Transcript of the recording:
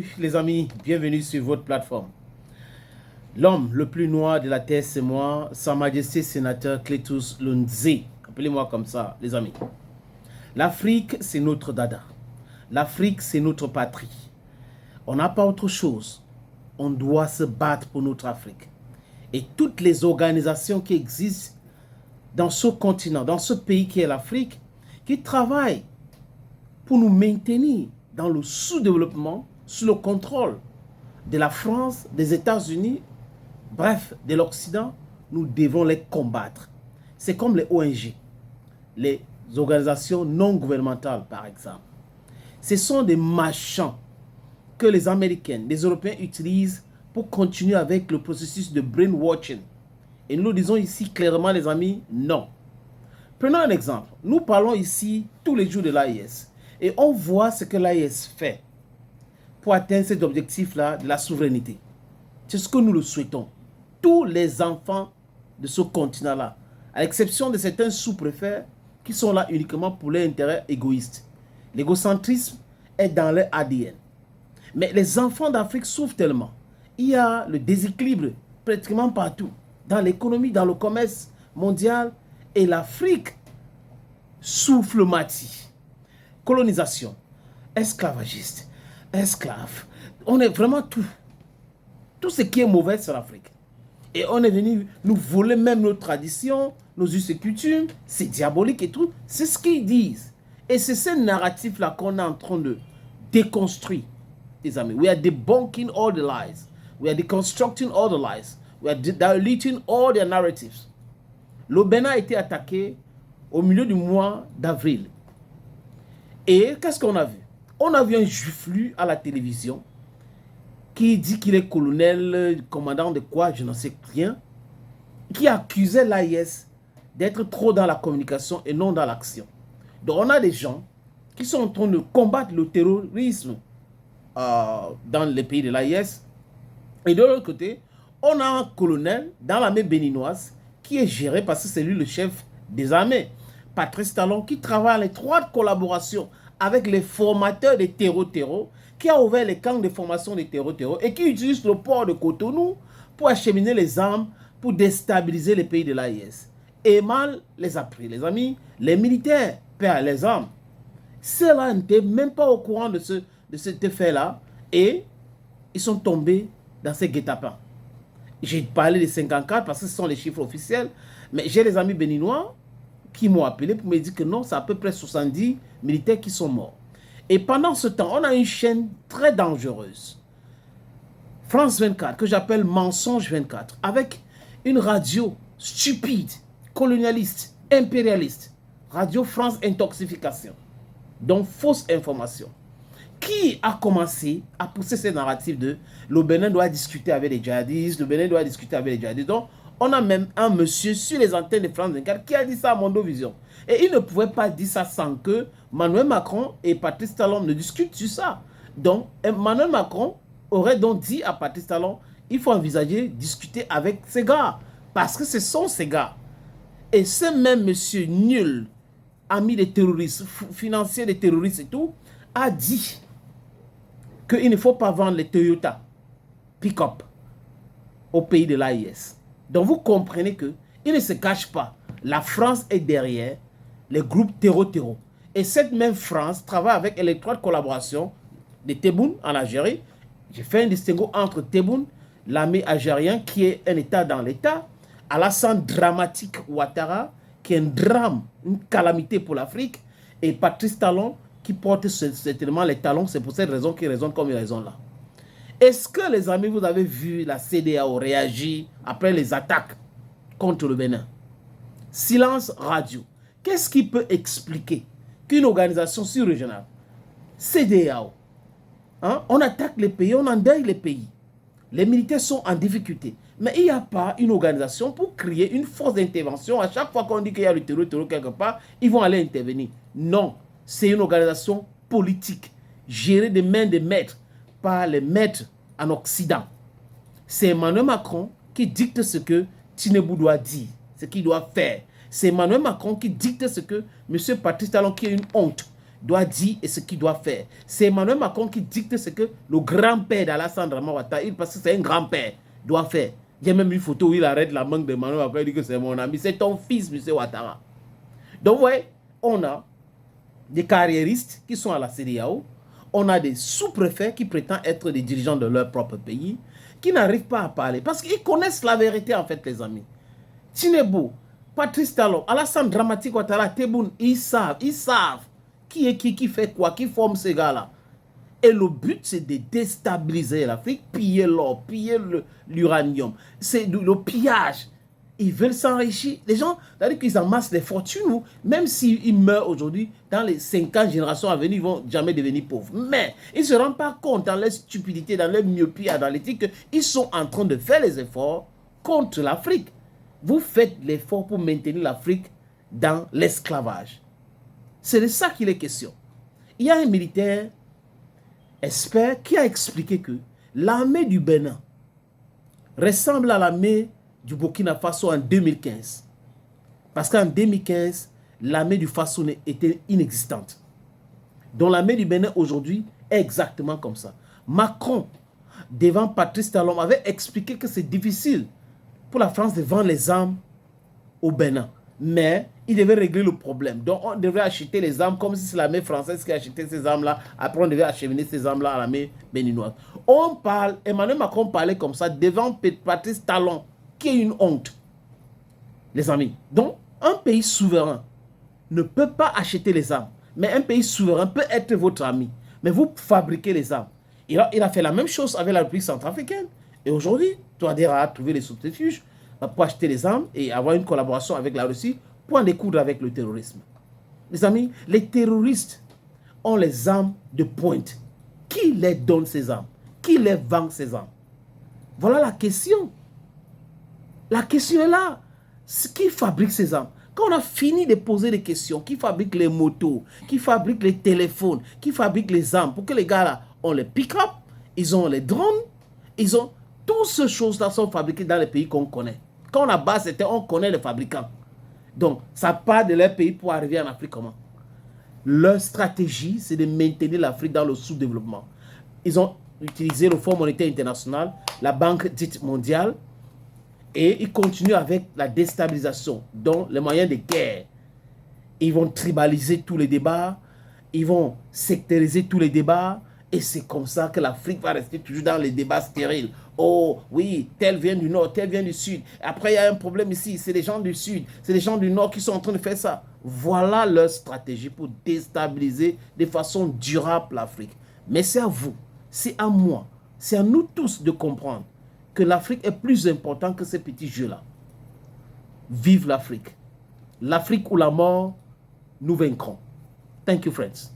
Salut les amis, bienvenue sur votre plateforme. L'homme le plus noir de la terre, c'est moi, Sa Majesté Sénateur Cletus Lunzé. Appelez-moi comme ça, les amis. L'Afrique, c'est notre dada. L'Afrique, c'est notre patrie. On n'a pas autre chose. On doit se battre pour notre Afrique. Et toutes les organisations qui existent dans ce continent, dans ce pays qui est l'Afrique, qui travaillent pour nous maintenir dans le sous-développement, sous le contrôle de la France, des États-Unis, bref, de l'Occident, nous devons les combattre. C'est comme les ONG, les organisations non gouvernementales, par exemple. Ce sont des marchands que les Américains, les Européens utilisent pour continuer avec le processus de brainwashing. Et nous disons ici clairement, les amis, non. Prenons un exemple. Nous parlons ici tous les jours de l'AIS. Et on voit ce que l'AIS fait pour atteindre cet objectif-là de la souveraineté. C'est ce que nous le souhaitons. Tous les enfants de ce continent-là, à l'exception de certains sous-préfets qui sont là uniquement pour leur intérêt égoïste. L'égocentrisme est dans leur ADN. Mais les enfants d'Afrique souffrent tellement. Il y a le déséquilibre pratiquement partout, dans l'économie, dans le commerce mondial, et l'Afrique souffle le mati. Colonisation, esclavagiste, esclave. On est vraiment tout. Tout ce qui est mauvais sur l'Afrique. Et on est venu nous voler même nos traditions, nos us et coutumes. C'est diabolique et tout. C'est ce qu'ils disent. Et c'est ce narratif-là qu'on est en train de déconstruire, les amis. We are debunking all the lies. We are deconstructing all the lies. We are diluting all their narratives. Le Bénin a été attaqué au milieu du mois d'avril. Et qu'est-ce qu'on a vu? On a vu un juiflu à la télévision qui dit qu'il est colonel, commandant de quoi, je n'en sais rien, qui accusait l'AIS d'être trop dans la communication et non dans l'action. Donc on a des gens qui sont en train de combattre le terrorisme dans les pays de l'AIS. Et de l'autre côté, on a un colonel dans l'armée béninoise qui est géré parce que c'est lui le chef des armées. Patrice Talon, qui travaille en étroite collaboration avec les formateurs des terreaux, qui a ouvert les camps de formation des terreaux et qui utilise le port de Cotonou pour acheminer les armes pour déstabiliser les pays de l'AIS. Et mal les a pris, les amis. Les militaires perdent les armes. Ceux-là n'étaient même pas au courant de cet effet-là et ils sont tombés dans ces guet-apens. J'ai parlé des 54 parce que ce sont les chiffres officiels, mais j'ai des amis béninois qui m'ont appelé pour me dire que non, c'est à peu près 70 militaires qui sont morts. Et pendant ce temps, on a une chaîne très dangereuse, France 24, que j'appelle Mensonge 24, avec une radio stupide, colonialiste, impérialiste, Radio France Intoxication, donc fausse information, qui a commencé à pousser ces narratifs de le Bénin doit discuter avec les djihadistes, le Bénin doit discuter avec les djihadistes. Donc, on a même un monsieur sur les antennes de France 24 qui a dit ça à Mondovision. Et il ne pouvait pas dire ça sans que Emmanuel Macron et Patrice Talon ne discutent sur ça. Donc, Emmanuel Macron aurait donc dit à Patrice Talon, il faut envisager discuter avec ces gars. Parce que ce sont ces gars. Et ce même monsieur nul, ami des terroristes, financier des terroristes et tout, a dit qu'il ne faut pas vendre les Toyota pick-up au pays de l'AIS. Donc vous comprenez qu'il ne se cache pas. La France est derrière les groupes terreaux. Et cette même France travaille avec l'étroite collaboration de Tebboune en Algérie. J'ai fait un distinguo entre Tebboune, l'armée algérienne qui est un État dans l'État, Alassane Dramatique Ouattara, qui est un drame, une calamité pour l'Afrique, et Patrice Talon qui porte certainement les talons. C'est pour cette raison qu'il raisonne comme il raisonne là. Est-ce que, les amis, vous avez vu la CEDEAO réagir après les attaques contre le Bénin? Silence radio. Qu'est-ce qui peut expliquer qu'une organisation sous-régionale, CEDEAO, on attaque les pays, on endeuille les pays. Les militaires sont en difficulté. Mais il n'y a pas une organisation pour créer une force d'intervention. À chaque fois qu'on dit qu'il y a le terror quelque part, ils vont aller intervenir. Non, c'est une organisation politique, gérée des mains des maîtres, par les maîtres en Occident. C'est Emmanuel Macron qui dicte ce que Tinubu doit dire, ce qu'il doit faire. C'est Emmanuel Macron qui dicte ce que M. Patrice Talon, qui est une honte, doit dire et ce qu'il doit faire. C'est Emmanuel Macron qui dicte ce que le grand-père d'Alassane Dramane Ouattara, parce que c'est un grand-père, doit faire. Il y a même une photo où il arrête la main d'Emmanuel Macron et dit que c'est mon ami. C'est ton fils, M. Ouattara. Donc, vous voyez, on a des carriéristes qui sont à la CEDEAO. On a des sous-préfets qui prétendent être des dirigeants de leur propre pays, qui n'arrivent pas à parler. Parce qu'ils connaissent la vérité, en fait, les amis. Tinubu, Patrice Talon, Alassane Dramane Ouattara, Tebboune, ils savent qui est qui fait quoi, qui forme ces gars-là. Et le but, c'est de déstabiliser l'Afrique, piller l'or, piller l'uranium. C'est le pillage. Ils veulent s'enrichir. Les gens, c'est-à-dire qu'ils amassent des fortunes, même s'ils meurent aujourd'hui, dans les 50 générations à venir, ils ne vont jamais devenir pauvres. Mais ils ne se rendent pas compte, dans leur stupidité, dans leur myopie analytique, qu'ils sont en train de faire les efforts contre l'Afrique. Vous faites l'effort pour maintenir l'Afrique dans l'esclavage. C'est de ça qu'il est question. Il y a un militaire expert qui a expliqué que l'armée du Bénin ressemble à l'armée du Burkina Faso en 2015. Parce qu'en 2015, l'armée du Faso était inexistante. Donc l'armée du Bénin aujourd'hui est exactement comme ça. Macron, devant Patrice Talon, avait expliqué que c'est difficile pour la France de vendre les armes au Bénin. Mais il devait régler le problème. Donc on devait acheter les armes comme si c'est l'armée française qui achetait ces armes-là. Après on devait acheminer ces armes-là à l'armée béninoise. On parle, Emmanuel Macron parlait comme ça devant Patrice Talon, qui est une honte. Les amis. Donc un pays souverain ne peut pas acheter les armes. Mais un pays souverain peut être votre ami. Mais vous fabriquez les armes. Il a fait la même chose avec la République centrafricaine. Et aujourd'hui, Touadéra a trouvé les subterfuges pour acheter les armes et avoir une collaboration avec la Russie pour en découdre avec le terrorisme. Les amis, les terroristes ont les armes de pointe. Qui les donne ces armes? Qui les vend ces armes? Voilà la question. La question est là. Qui fabrique ces armes? Quand on a fini de poser des questions, qui fabrique les motos, qui fabrique les téléphones, qui fabrique les armes, pour que les gars là ont les pick-up, ils ont les drones, ils ont toutes ces choses-là sont fabriquées dans les pays qu'on connaît. Quand la base était, on connaît les fabricants. Donc, ça part de leur pays pour arriver en Afrique comment? Leur stratégie, c'est de maintenir l'Afrique dans le sous-développement. Ils ont utilisé le Fonds monétaire international, la Banque dite mondiale, et ils continuent avec la déstabilisation, donc les moyens de guerre. Ils vont tribaliser tous les débats, ils vont sectoriser tous les débats, et c'est comme ça que l'Afrique va rester toujours dans les débats stériles. Oh oui, tel vient du nord, tel vient du sud. Après, il y a un problème ici, c'est les gens du sud, c'est les gens du nord qui sont en train de faire ça. Voilà leur stratégie pour déstabiliser de façon durable l'Afrique. Mais c'est à vous, c'est à moi, c'est à nous tous de comprendre que l'Afrique est plus importante que ces petits jeux-là. Vive l'Afrique. L'Afrique ou la mort, nous vaincrons. Thank you, friends.